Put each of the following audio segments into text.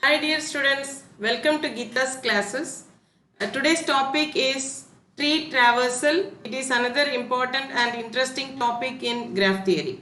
Hi dear students, welcome to Geeta's classes. Today's topic is tree traversal. It is another important and interesting topic in graph theory.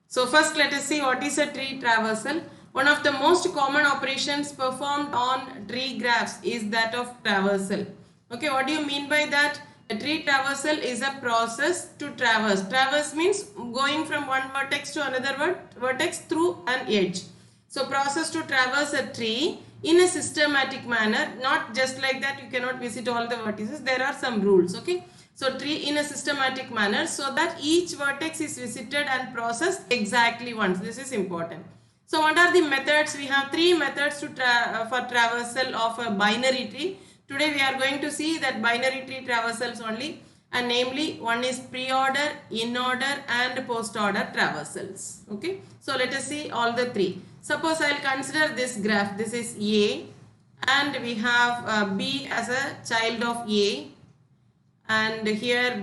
So first let us see what is a tree traversal. One of the most common operations performed on tree graphs is that of traversal. Okay, what do you mean by that? A tree traversal is a process to traverse. Traverse means going from one vertex to another vertex through an edge. So process to traverse a tree in a systematic manner, not just like that you cannot visit all the vertices. There are some rules, okay. So tree in a systematic manner so that each vertex is visited and processed exactly once. This is important. So what are the methods? We have three methods to for traversal of a binary tree. Today we are going to see that binary tree traversals only, and namely one is pre-order, in-order and post-order traversals. Okay, so let us see all the three. Suppose I will consider this graph. This is A and we have B as a child of A, and here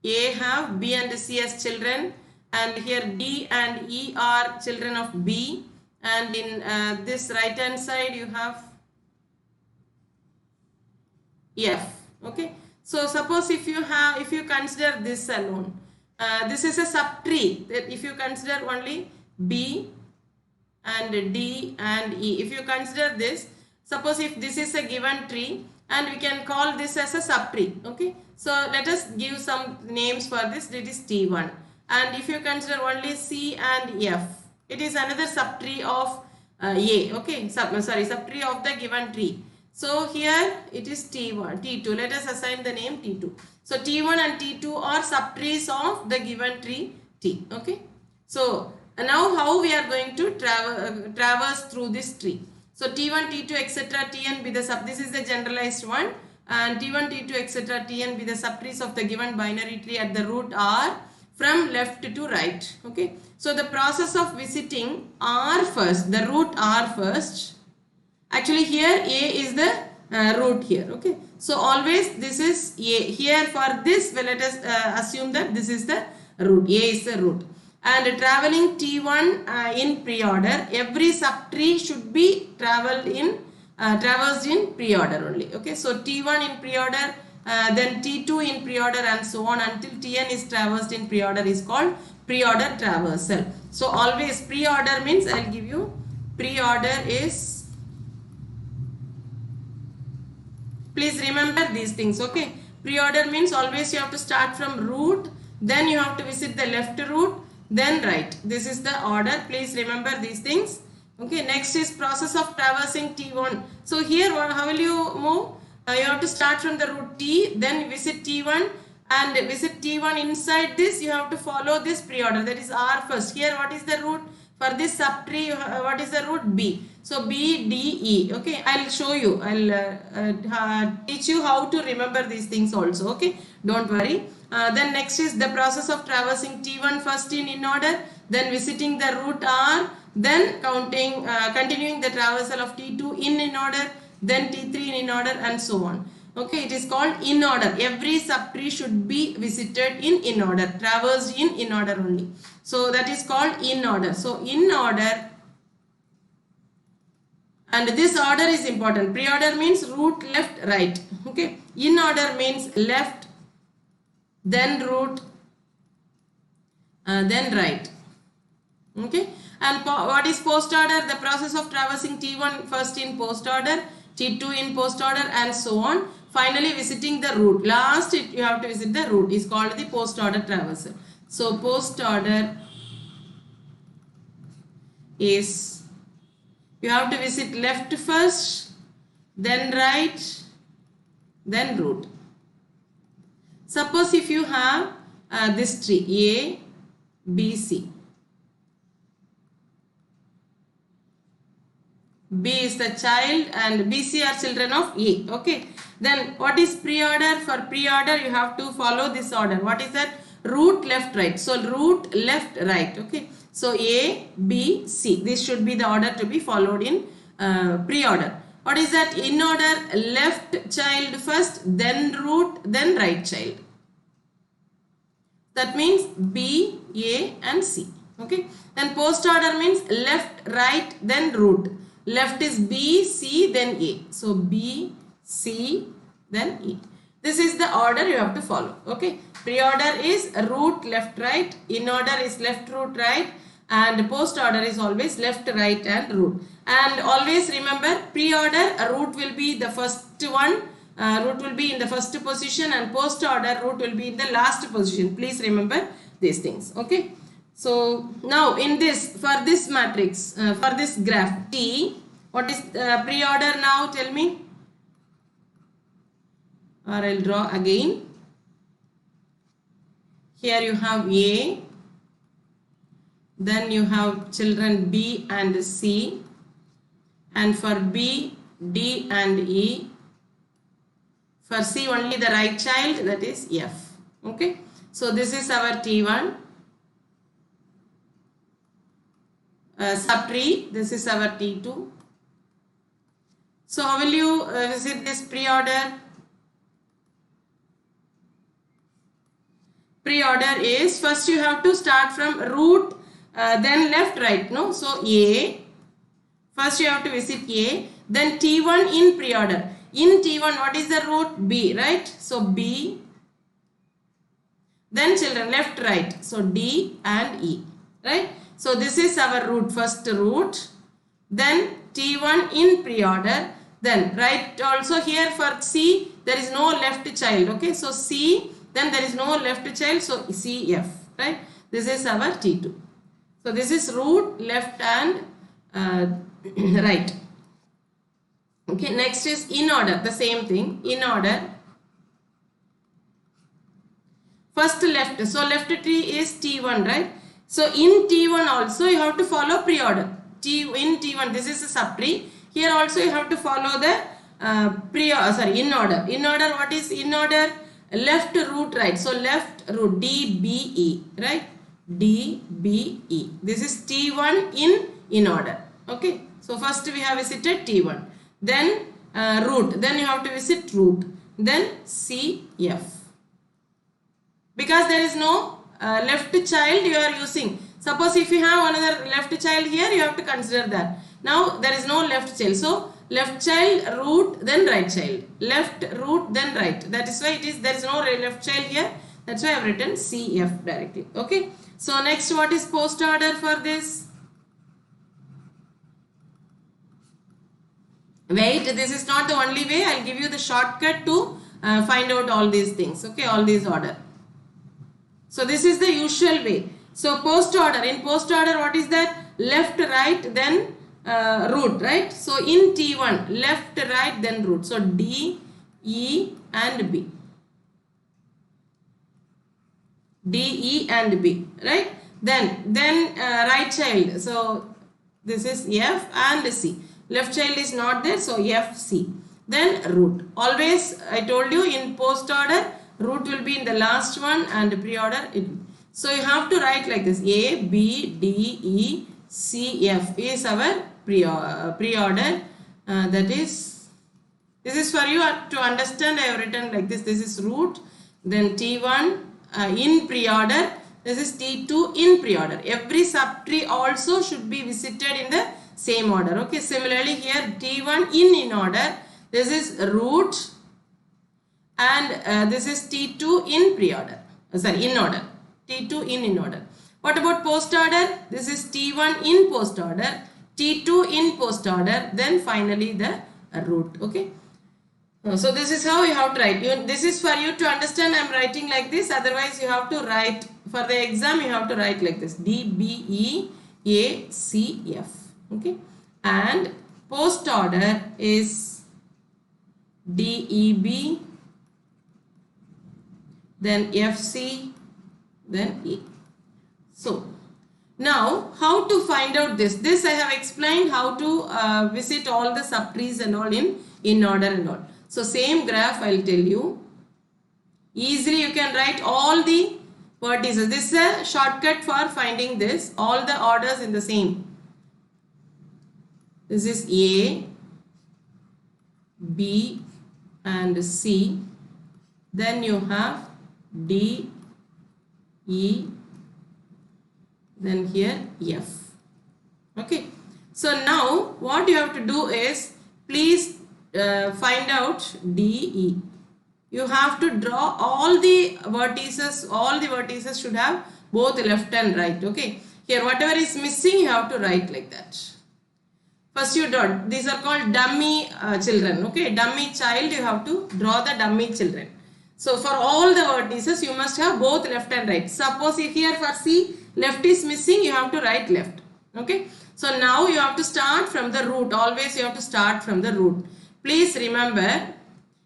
A have B and C as children, and here D and E are children of B, and in this right hand side you have F. Okay, so suppose if you consider this alone, this is a subtree. That if you consider only B and D and E, if you consider this, suppose if this is a given tree, and we can call this as a subtree. Okay, so let us give some names for this. It is T1, and if you consider only C and F, it is another subtree of A. Okay, subtree of the given tree. So here it is T1, T2. Let us assign the name T2. So T1 and T2 are subtrees of the given tree T. Okay. So now how we are going to traverse through this tree. So T1, T2, etc. Tn be the this is the generalized one, and T1, T2, etc. Tn be the subtrees of the given binary tree at the root R from left to right. Okay. So the process of visiting R first, the root R first. Actually here A is the root here. Okay, so always this is A. Here for this, well, let us assume that this is the root. A is the root, and traveling T1 in pre-order, every subtree should be traversed in pre-order only. Okay, so T1 in pre-order, then T2 in pre-order, and so on until Tn is traversed in pre-order is called pre-order traversal. So always pre-order means, I will give you, pre-order is, please remember these things. Okay, pre-order means always you have to start from root, then you have to visit the left root, then right. This is the order. Please remember these things. Okay, next is process of traversing T1. So here how will you move? You have to start from the root T, then visit T1, and visit T1 inside this. You have to follow this pre-order, that is R first. Here what is the root? For this subtree, what is the root? B. So B, D, E. Okay, I'll show you. I'll teach you how to remember these things also. Okay, don't worry. Then next is the process of traversing T1 first in order, then visiting the root R, then continuing the traversal of T2 in order, then T3 in order, and so on. Okay, it is called in order. Every subtree should be visited in order, traversed in order only. So that is called in order. So in order, and this order is important. Pre-order means root, left, right. Okay, in order means left, then root, then right. Okay, and what is post order? The process of traversing T1 first in post order, T2 in post order, and so on. Finally visiting the root. Last you have to visit the root is called the post order traversal. So post order is, you have to visit left first, then right, then root. Suppose if you have this tree A, B, C. B is the child and B, C are children of A. Okay. Then what is pre-order? For pre-order you have to follow this order. What is that? Root, left, right. So root, left, right. Okay. So A, B, C. This should be the order to be followed in pre-order. What is that? In order, left child first, then root, then right child. That means B, A and C. Okay. Then post order means left, right, then root. Left is B, C, then A. So B, C, then E. This is the order you have to follow. Okay. Pre-order is root, left, right. In order is left, root, right. And post order is always left, right, and root. And always remember, pre-order root will be the first one. Root will be in the first position, and post order root will be in the last position. Please remember these things. Okay. So now in this, for this matrix, for this graph T, what is pre-order now? Tell me. Or I'll draw again. Here you have A. Then you have children B and C. And for B, D and E. For C only the right child, that is F. Okay. So this is our T1. Subtree, this is our T2. So how will you visit this pre-order? Pre-order is, first you have to start from root, then left, right, no? So A, first you have to visit A, then T1 in pre-order. In T1, what is the root? B, right? So B, then children left, right. So D and E, right? So this is our root, first root, then T1 in pre-order, then right also here for C, there is no left child, okay? So C, then there is no left child, so CF, right? This is our T2. So this is root, left and right. Okay, next is in order, the same thing, in order. First left, so left tree is T1, right? So in T1 also you have to follow pre-order. In T1, this is a subtree. Here also you have to follow the in order. In order, what is in order? Left, root, right. So left, root, D, B, E, right? D, B, E. This is T1 in order. Okay. So first we have visited T1. Then root. Then you have to visit root. Then C, F. Because there is no left child you are using. Suppose if you have another left child here, you have to consider that. Now there is no left child. So left child, root, then right child. Left, root, then right. That is why it is, there is no left child here. That's why I have written CF directly. Okay. So next, what is post order for this? Wait, this is not the only way. I'll give you the shortcut to find out all these things. Okay, all these order. So this is the usual way. So post order, in post order, what is that? Left, right, then root, right? So in T1, left, right, then root. So D, E and B. D, E and B, right? Then right child. So this is F and C. Left child is not there, so F, C. Then root. Always I told you in post order, root will be in the last one and pre-order it. So you have to write like this. A, B, D, E, C, F is our pre-order. That is, this is for you to understand. I have written like this. This is root. Then T1 in pre-order. This is T2 in pre-order. Every subtree also should be visited in the same order. Okay. Similarly here T1 in order. This is root. And this is T2 in pre-order. In order. T2 in order. What about post order? This is T1 in post order. T2 in post order. Then finally the root. Okay. So this is how you have to write. This is for you to understand. I am writing like this. Otherwise you have to write. For the exam you have to write like this. D, B, E, A, C, F. Okay. And post order is D, E, B. Then FC, then E. So, now how to find out this? This I have explained how to visit all the subtrees and all in order and all. So, same graph I will tell you. Easily you can write all the vertices. This is a shortcut for finding this. All the orders in the same. This is A, B and C. Then you have D, E, then here F. Okay, so now what you have to do is, please find out DE. You have to draw all the vertices should have both left and right. Okay, here whatever is missing you have to write like that. First you draw, these are called dummy children. Okay, dummy child, you have to draw the dummy children. So for all the vertices you must have both left and right. Suppose if here for C left is missing, you have to write left. Okay, so now you have to start from the root. Always you have to start from the root. Please remember,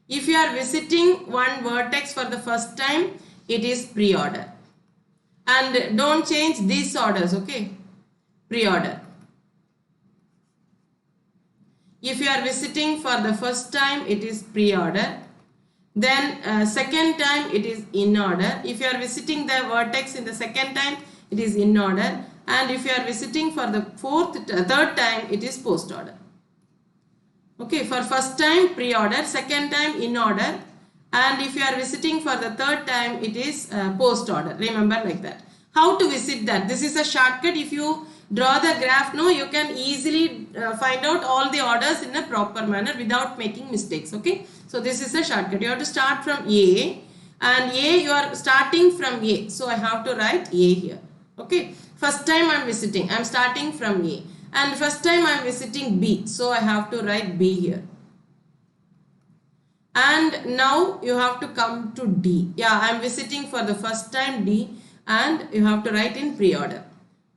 if you are visiting one vertex for the first time, it is pre-order. And don't change these orders, okay? Pre-order. If you are visiting for the first time, it is pre-order. Then second time, it is in order. If you are visiting the vertex in the second time, it is in order. And if you are visiting for the third time, it is post order. Okay, for first time pre-order, second time in order, and if you are visiting for the third time, it is post order. Remember like that. How to visit that? This is a shortcut. If you draw the graph, no, you can easily find out all the orders in a proper manner without making mistakes. Okay, so this is a shortcut. You have to start from A, and A you are starting from A. So I have to write A here. Okay, first time I am visiting, I am starting from A. And first time I am visiting B, so I have to write B here. And now you have to come to D. Yeah, I am visiting for the first time D, and you have to write in pre-order.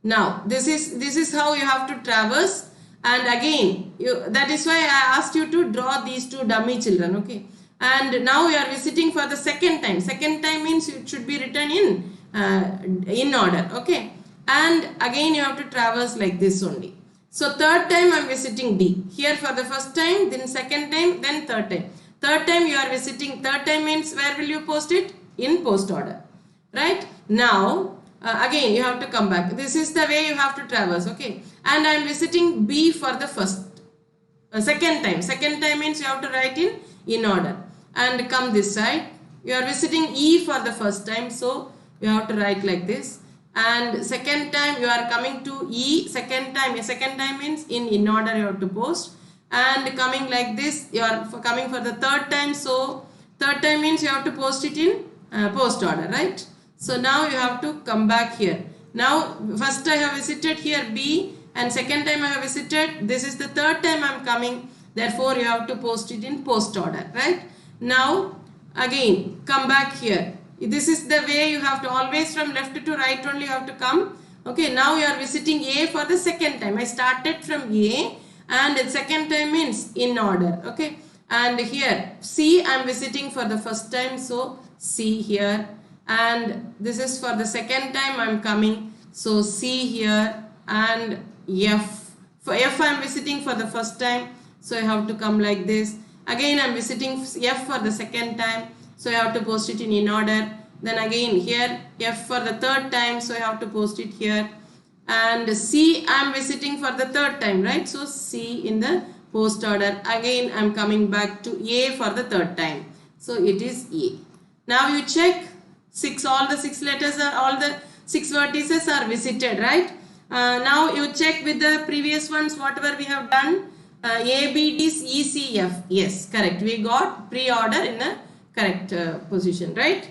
Now this is how you have to traverse. And again, that is why I asked you to draw these two dummy children. Okay, and now you are visiting for the second time. Second time means it should be written in order. Okay, and again you have to traverse like this only. So third time I am visiting D. Here for the first time, then second time, then third time. Third time you are visiting, third time means where will you post it? In post order. Right? Now, again you have to come back. This is the way you have to traverse. Okay. And I am visiting B for the second time. Second time means you have to write in order. And come this side. You are visiting E for the first time. So you have to write like this. And second time you are coming to E, second time means in order you have to post, and coming like this you are coming for the third time, so third time means you have to post it in post order, right? So now you have to come back here. Now first I have visited here B, and second time I have visited, this is the third time I am coming, therefore you have to post it in post order, right? Now again come back here. This is the way you have to, always from left to right only you have to come. Okay, now you are visiting A for the second time. I started from A, and the second time means in order. Okay, and here C I am visiting for the first time, so C here, and this is for the second time I am coming, so C here, and F. For F I am visiting for the first time, so I have to come like this. Again I am visiting F for the second time, so you have to post it in order. Then again here F for the third time, so you have to post it here. And C I am visiting for the third time, right? So C in the post order. Again I am coming back to A for the third time, so it is A. Now you check all the six vertices are visited, right? Now you check with the previous ones whatever we have done. A, B, D, E, C, F. Yes, correct. We got pre-order in the correct position, right?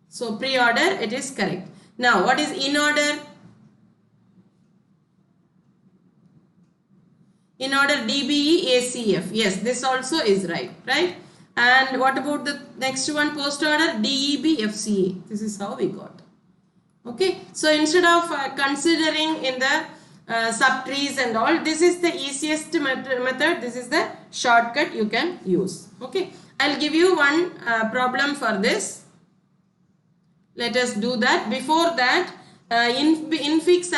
So pre-order, it is correct. Now what is in order? In order D, B, E, A, C, F. Yes, this also is right, right? And what about the next one, post order? D, E, B, F, C, A. This is how we got. Okay, so instead of considering in the subtrees and all, this is the easiest method. This is the shortcut you can use. Okay, I'll give you one problem for this. Let us do that. Before that, infix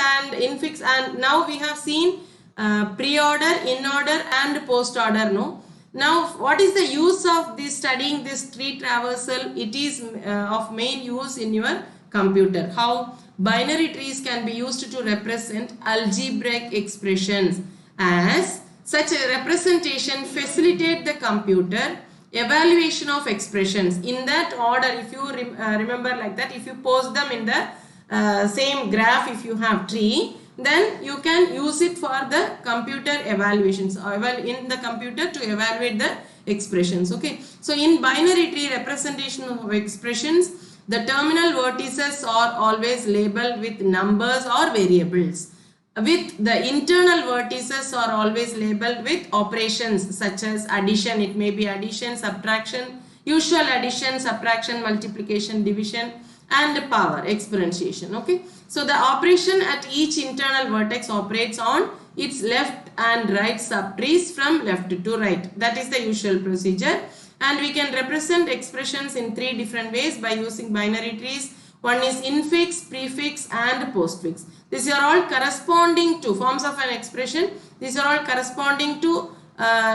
and now we have seen pre-order, in order and post order. No. Now what is the use of this studying this tree traversal? It is of main use in your computer. How? Binary trees can be used to represent algebraic expressions, as such a representation facilitate the computer evaluation of expressions in that order. If you remember like that, if you post them in the same graph if you have tree, then you can use it for the computer evaluations or in the computer to evaluate the expressions. Okay, so in binary tree representation of expressions, the terminal vertices are always labeled with numbers or variables, with the internal vertices are always labeled with operations such as addition. It may be addition, subtraction, usual addition, subtraction, multiplication, division, and power, exponentiation. Okay, so the operation at each internal vertex operates on its left and right subtrees from left to right. That is the usual procedure, and we can represent expressions in three different ways by using binary trees. One is infix, prefix, and postfix. These are all corresponding to forms of an expression. These are all corresponding to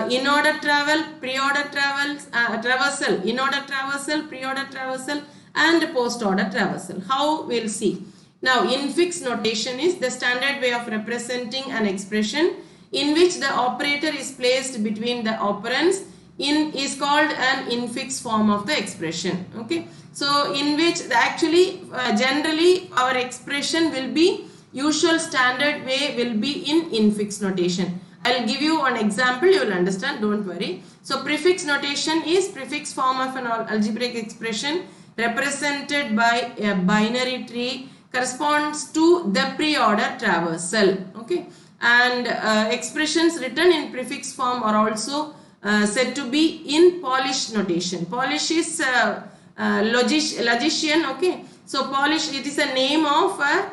in-order travel, pre-order traversal, in-order traversal, pre-order traversal, and post-order traversal. How? We'll see. Now, infix notation is the standard way of representing an expression in which the operator is placed between the operands is called an infix form of the expression. Okay, so in which generally our expression will be, usual standard way will be in infix notation. I'll give you one example, you will understand, don't worry. So prefix notation is prefix form of an algebraic expression represented by a binary tree, corresponds to the pre-order traversal. Okay, and expressions written in prefix form are also said to be in Polish notation. Polish is logician. Okay, so Polish, it is a name of a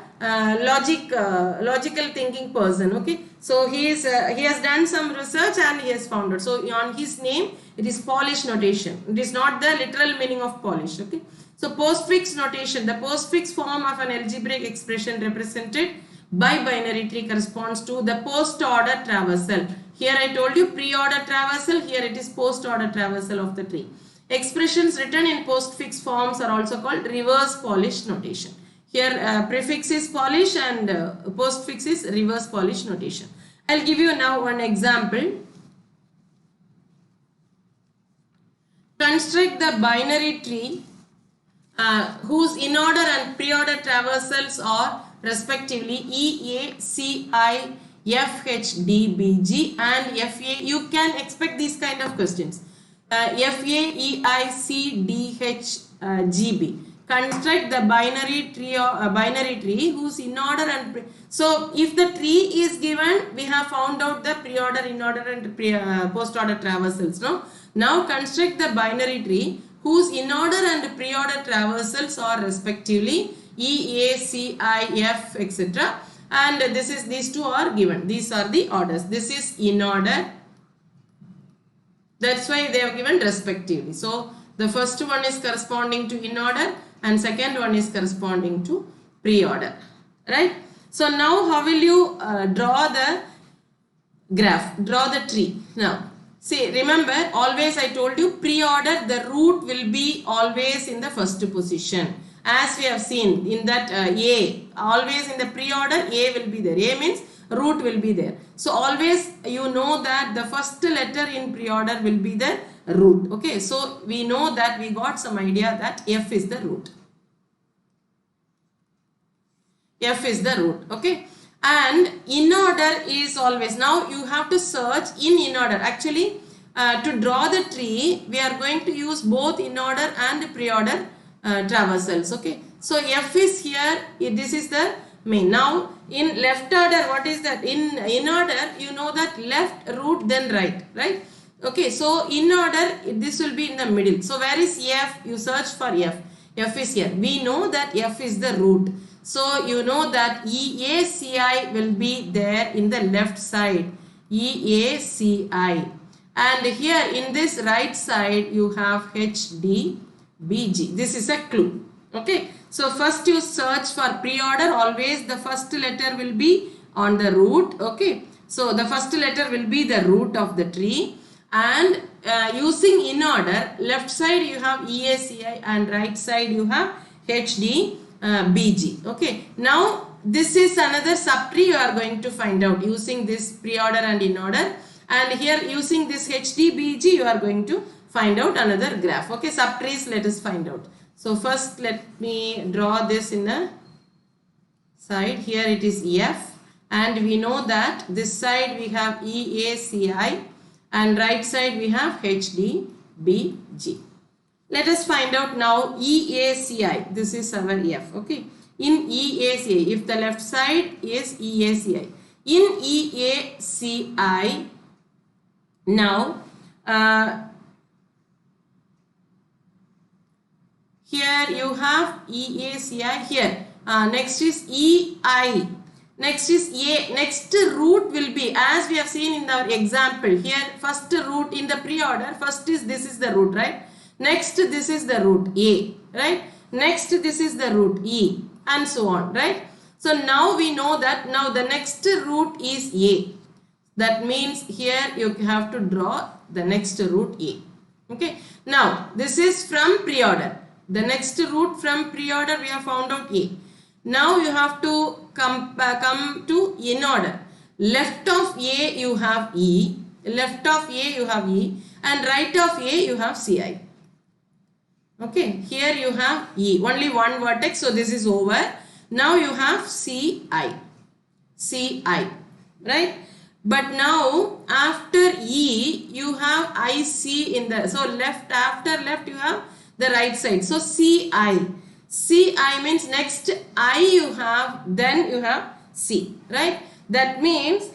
logical thinking person. Okay, so he has done some research and he has found it. So on his name it is Polish notation. It is not the literal meaning of Polish. Okay, so postfix notation, the postfix form of an algebraic expression represented by binary tree corresponds to the post-order traversal. Here I told you pre-order traversal, here it is post-order traversal of the tree. Expressions written in postfix forms are also called reverse Polish notation. Here prefix is Polish and postfix is reverse Polish notation. I'll give you now one example. Construct the binary tree whose in-order and pre-order traversals are respectively E, A, C, I, F, H, D, B, G and F, A. You can expect these kind of questions. F, A, E, I, C, D, H, G, B. Construct the binary tree whose in-order and so if the tree is given, we have found out the pre-order, in-order and post-order traversals. No? Now construct the binary tree whose in-order and pre-order traversals are respectively E, A, C, I, F, etc. And these two are given. These are the orders. This is in order. That's why they are given respectively. So the first one is corresponding to in order and second one is corresponding to pre-order. Right? So now how will you draw the graph? Draw the tree. Now see, remember always I told you pre-order, the root will be always in the first position. As we have seen in that A, always in the pre-order A will be there. A means root will be there. So always you know that the first letter in pre-order will be the root. Okay, so we know that we got some idea that F is the root. F is the root. Okay, and in order is always, now you have to search in order. Actually to draw the tree we are going to use both in order and pre-order traversals. Okay, so F is here, this is the main. Now in left order, what is that? In order, you know that left root then right. Okay, so in order this will be in the middle. So where is F? You search for F. F is here. We know that F is the root. So you know that EACI will be there in the left side. EACI. And here in this right side you have HD. BG. This is a clue. Okay. So first you search for pre-order. Always the first letter will be on the root. Okay. So the first letter will be the root of the tree. And using in order, left side you have EACI and right side you have HD BG. Okay. Now this is another subtree you are going to find out using this pre-order and in order. And here using this HD BG you are going to find out another graph. Okay, subtrees let us find out. So first let me draw this in a side, here it is F, and we know that this side we have EACI and right side we have HDBG. Let us find out now EACI. This is our F. Okay. In EACI, if the left side is EACI. In EACI, now here you have EACI here. Next is EI. Next is A. Next root will be, as we have seen in our example here, first root in the pre-order, first is this is the root, right? Next this is the root A, right? Next this is the root E, and so on, right? So now we know that now the next root is A. That means here you have to draw the next root A. Okay. Now this is from pre-order. The next root from pre-order we have found out A. Now you have to come to in order. Left of A you have E, left of A you have E, and right of A you have CI. Okay, here you have E, only one vertex, so this is over. Now you have CI, right? But now after E you have IC in the, so left, after left you have the right side, so CI. CI means next I you have, then you have C, right? That means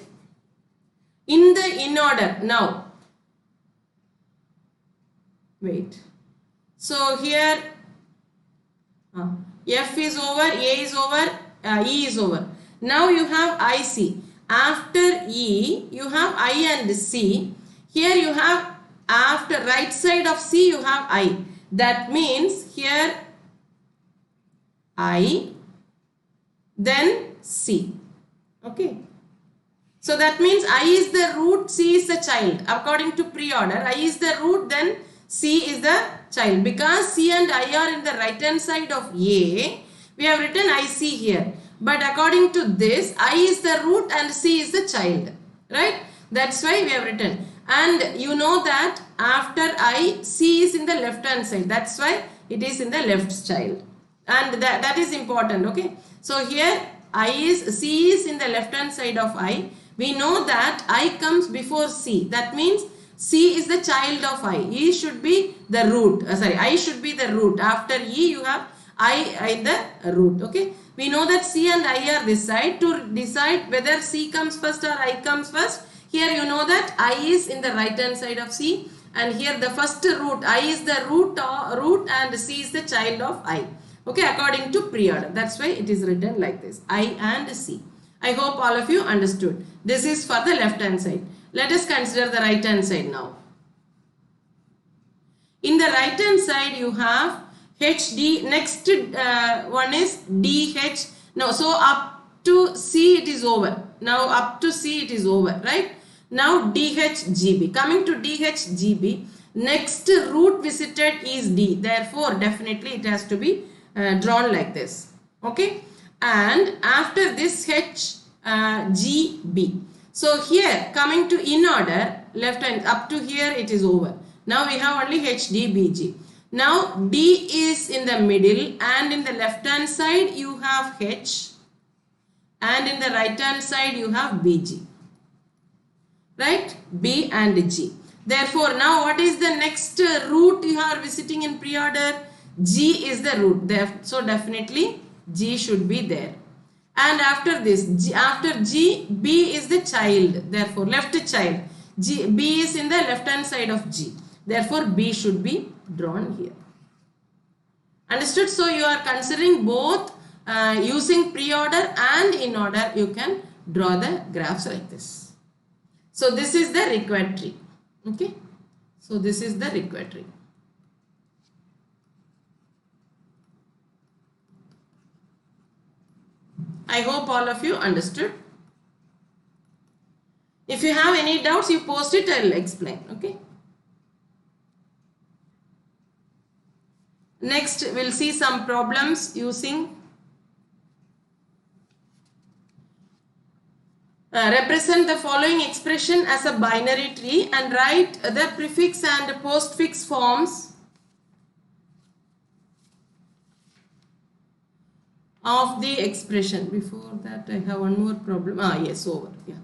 in the in order, now wait, so here F is over, A is over, E is over. Now you have IC. After E you have I and C. Here you have, after right side of C you have I. That means here I, then C. Okay. So that means I is the root, C is the child. According to pre-order, I is the root, then C is the child. Because C and I are in the right hand side of A, we have written IC here. But according to this, I is the root and C is the child. Right? That's why we have written. And you know that after I, C is in the left hand side. That's why it is in the left child. And that is important. Okay. So here C is in the left hand side of I. We know that I comes before C. That means C is the child of I. E should be the root. I should be the root. After E you have I in the root. Okay. We know that C and I are this side. To decide whether C comes first or I comes first, here you know that I is in the right hand side of C, and here the first root, I is the root and C is the child of I. Okay, according to pre-order. That's why it is written like this, I and C. I hope all of you understood. This is for the left hand side. Let us consider the right hand side now. In the right hand side you have HD, next one is DH. No, so up to C it is over. Now up to C it is over, right? Now DHGB. Coming to DHGB, next root visited is D. Therefore, definitely it has to be drawn like this. Okay. And after this HGB. So here coming to in order, left hand up to here it is over. Now we have only HDBG. Now D is in the middle, and in the left hand side you have H, and in the right hand side you have BG. Right? B and G. Therefore, now what is the next root you are visiting in pre-order? G is the root. So definitely G should be there. And after this, after G, B is the child. Therefore, left child. B is in the left hand side of G. Therefore, B should be drawn here. Understood? So you are considering both using pre-order and in order. You can draw the graphs like this. So this is the required tree. Okay. So this is the required tree. I hope all of you understood. If you have any doubts, you post it, I will explain. Okay. Next, we'll see some problems using represent the following expression as a binary tree and write the prefix and postfix forms of the expression. Before that I have one more problem. Yes, over. Yeah.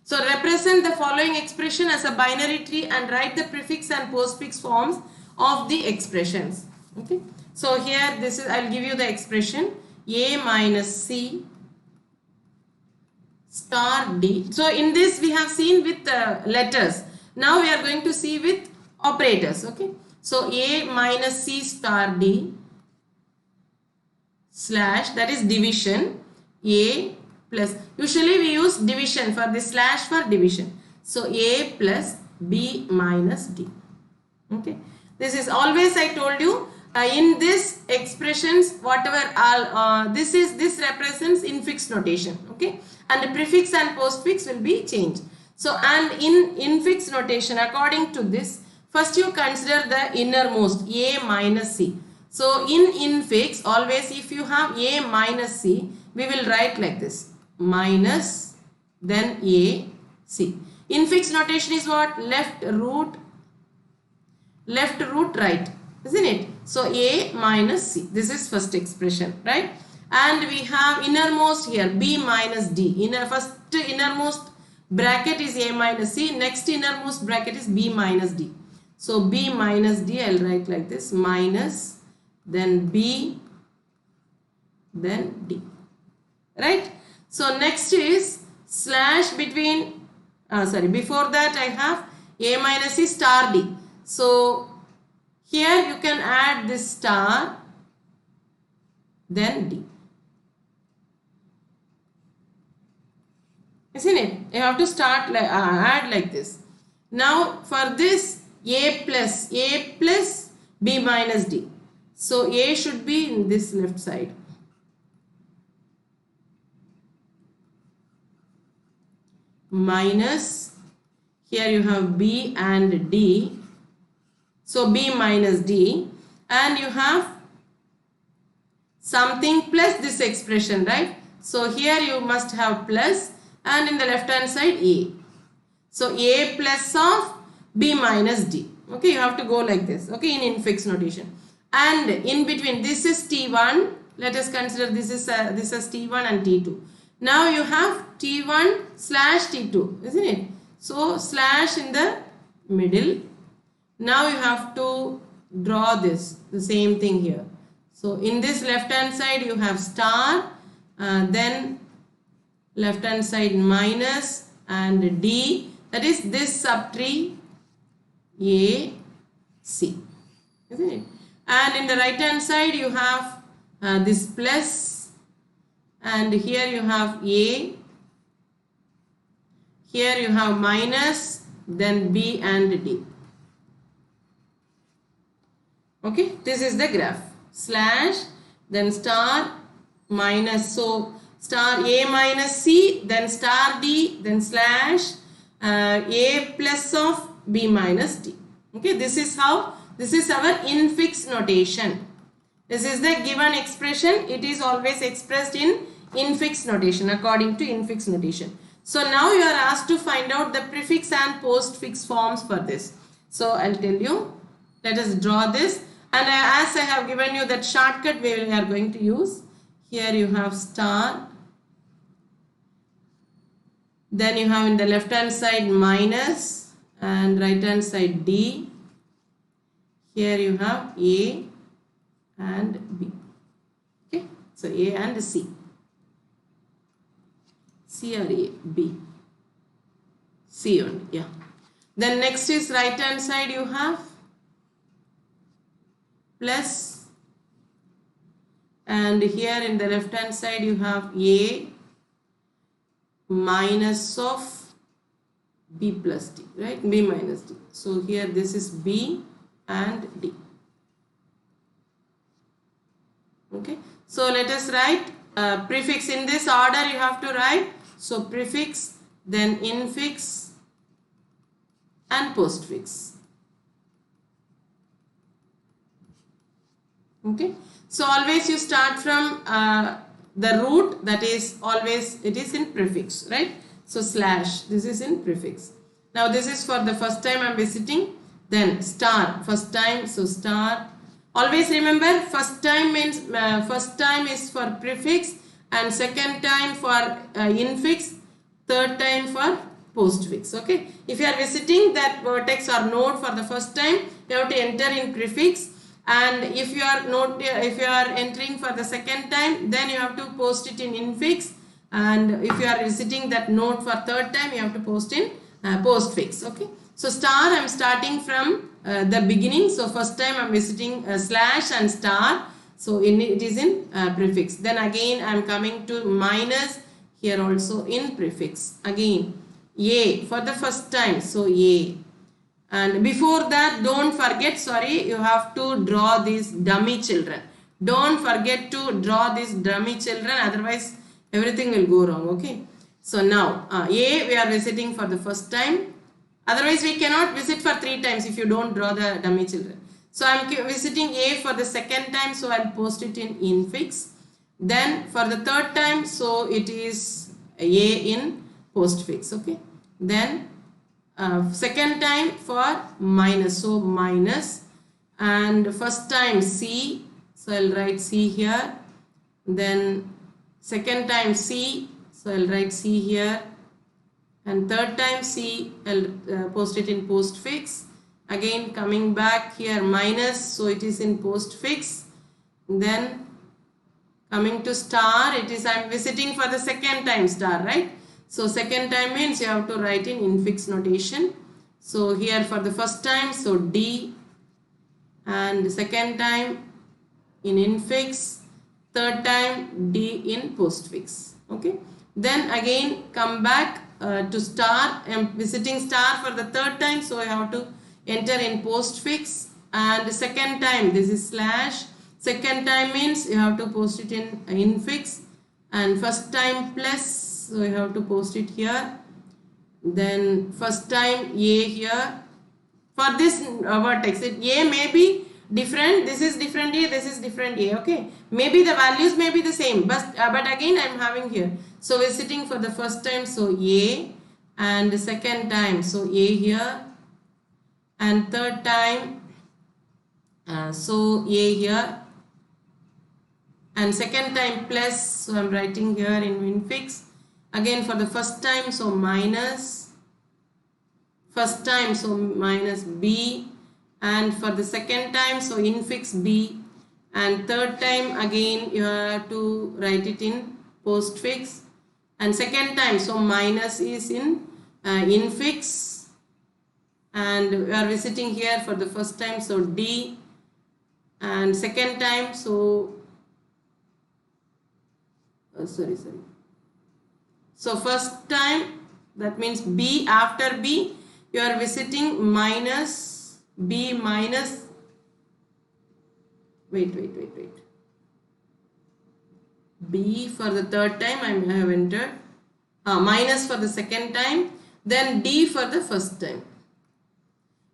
So represent the following expression as a binary tree and write the prefix and postfix forms of the expressions. Okay. So here this is, I'll give you the expression a minus c star d. So in this we have seen with letters. Now we are going to see with operators. Okay. So a minus c star d slash, that is division, a plus, usually we use division for the slash for division. So a plus b minus d. Okay. This is always, I told you, in this expressions whatever this represents infix notation. Okay. And the prefix and postfix will be changed. So and in infix notation, according to this, first you consider the innermost a minus c. So in infix, always if you have a minus c, we will write like this, minus then a c. Infix notation is what? Left root right, isn't it? So a minus c, this is first expression, right? And we have innermost here b minus d. First innermost bracket is a minus c, next innermost bracket is b minus d. So b minus d, I'll write like this, minus then b then d, right? So next is slash between before that I have a minus c star d. So here you can add this star then d, isn't it? You have to start like add like this. Now for this a plus b minus d. So a should be in this left side. Minus, here you have b and d. So b minus d, and you have something plus this expression, right? So here you must have plus, and in the left hand side a. So a plus of b minus d. Okay, you have to go like this. Okay, in infix notation. And in between, this is T1. Let us consider this is T1 and T2. Now you have T1 slash T2, isn't it? So slash in the middle. Now you have to draw this, the same thing here. So in this left hand side you have star, then left hand side minus and D, that is this subtree A, C, isn't it? And in the right hand side you have this plus, and here you have A, here you have minus, then B and D. Okay, this is the graph. Slash, then star, minus, so star A minus C, then star D, then slash A plus of B minus D. Okay, this is how, this is our infix notation. This is the given expression. It is always expressed in infix notation, according to infix notation. So now you are asked to find out the prefix and postfix forms for this. So I'll tell you, let us draw this. And as I have given you that shortcut we are going to use, here you have star, then you have in the left hand side minus and right hand side D, here you have A and B. Okay, so A and C. C or A, B. C only, yeah. Then next is right hand side you have plus, and here in the left hand side you have A minus of B plus D, right? B minus D. So here this is B and D. Okay, so let us write prefix in this order you have to write. So prefix, then infix and postfix. Okay, so always you start from the root, that is always it is in prefix, right? So slash, this is in prefix. Now this is for the first time I am visiting, then star, first time, so star, Always remember, first time means first time is for prefix, and second time for infix, third time for postfix. Okay, if you are visiting that vertex or node for the first time, you have to enter in prefix, and if you are entering for the second time, then you have to post it in infix, and if you are visiting that node for third time, you have to post in postfix. Okay, so star, I am starting from the beginning. So first time I am visiting slash and star, so it is in prefix. Then again I am coming to minus, here also in prefix. Again a for the first time, so a. And before that, don't forget, sorry, you have to draw these dummy children. Don't forget to draw these dummy children, otherwise everything will go wrong. Okay, so now a we are visiting for the first time. Otherwise, we cannot visit for 3 times if you don't draw the dummy children. So I am visiting a for the second time, so I will post it in infix. Then for the third time, so it is a in postfix. Okay. Then second time for minus, so minus, and first time C, so I will write C here. Then second time C, so I will write C here. And third time C, I'll post it in postfix. Again coming back here minus, so it is in postfix. Then coming to star, it is I'm visiting for the second time star, right? So second time means you have to write in infix notation. So here for the first time, so D, and second time in infix, third time D in postfix. Okay. Then again come back to star. I am visiting star for the third time, so I have to enter in postfix. And second time, this is slash. Second time means you have to post it in infix. And first time plus, so you have to post it here. Then first time a here. For this vertex, a may be different. This is different a, this is different a. Okay, maybe the values may be the same, but again I am having here. So visiting for the first time, so a, and the second time, so a here, and third time, so a here, and second time plus, so I am writing here in infix. Again for the first time, so minus, first time, so minus b, and for the second time, so infix b, and third time again you have to write it in postfix. And second time, so minus is in infix, and we are visiting here for the first time, so D, and second time, so so first time, that means B, after B you are visiting minus B minus, wait, B for the third time I have entered, minus for the second time, then D for the first time.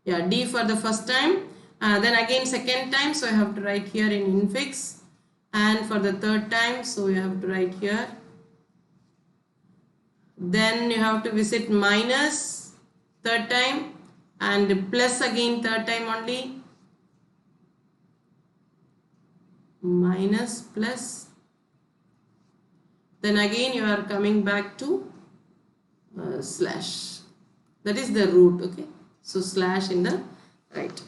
Yeah, D for the first time, then again second time, so I have to write here in infix, and for the third time, so you have to write here. Then you have to visit minus third time, and plus again third time only, minus plus. Then again you are coming back to slash, that is the root. Okay, so slash in the right.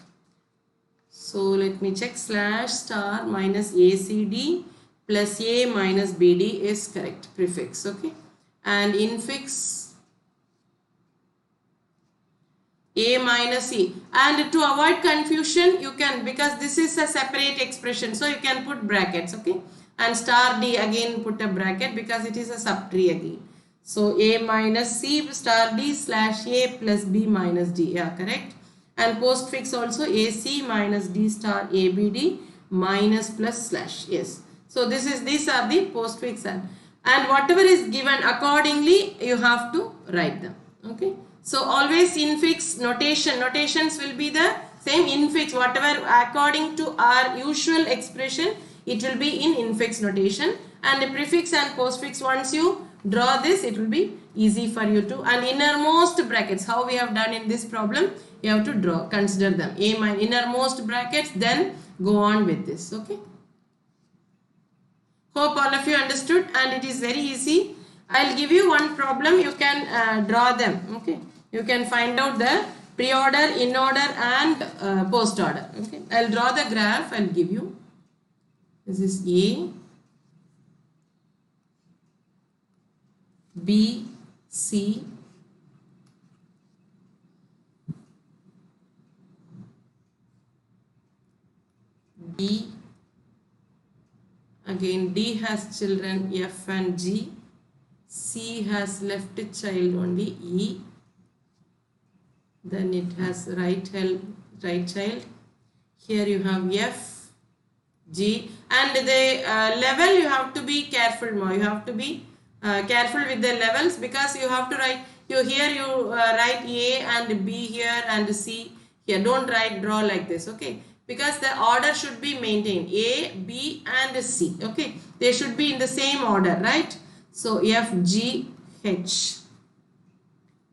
So let me check, slash star minus ACD plus A minus BD is correct prefix. Okay, and infix A minus E, and to avoid confusion you can, because this is a separate expression, so you can put brackets. Okay, and star D again put a bracket because it is a subtree again. So A minus C star D slash A plus B minus D. Yeah, correct. And postfix also AC minus D star ABD minus plus slash. Yes. So these are the postfix, and whatever is given accordingly you have to write them. Okay. So always infix notations will be the same. Infix, whatever according to our usual expression, it will be in infix notation, and the prefix and postfix, once you draw this, it will be easy for you to. And innermost brackets, how we have done in this problem, you have to draw, consider them. A my innermost brackets, then go on with this. Okay. Hope all of you understood, and it is very easy. I'll give you one problem, you can draw them. Okay. You can find out the pre-order, in-order and post-order. Okay. I'll draw the graph, I'll give you. This is A, B, C, D, again D has children F and G, C has left child only E, then it has right child, here you have F, G, and the level you have to be careful more, you have to be careful with the levels, because you have to write, here you write A and B here and C here, don't draw like this, okay, because the order should be maintained, A, B and C, okay, they should be in the same order, right? So F, G, H,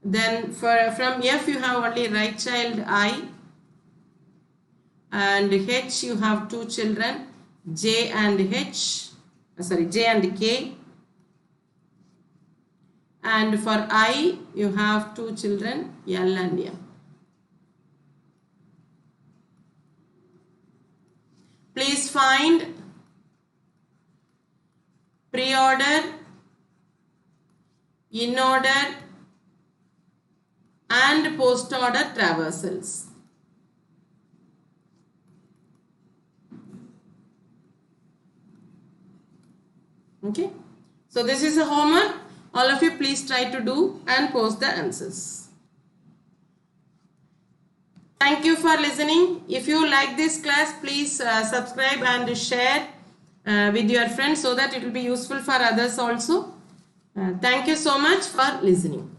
then from F you have only right child I, and H you have two children J and K, and for I you have two children L and M. Please find pre-order, in-order and post-order traversals. Okay, so this is a homework. All of you please try to do and post the answers. Thank you for listening. If you like this class, please subscribe and share with your friends so that it will be useful for others also. Thank you so much for listening.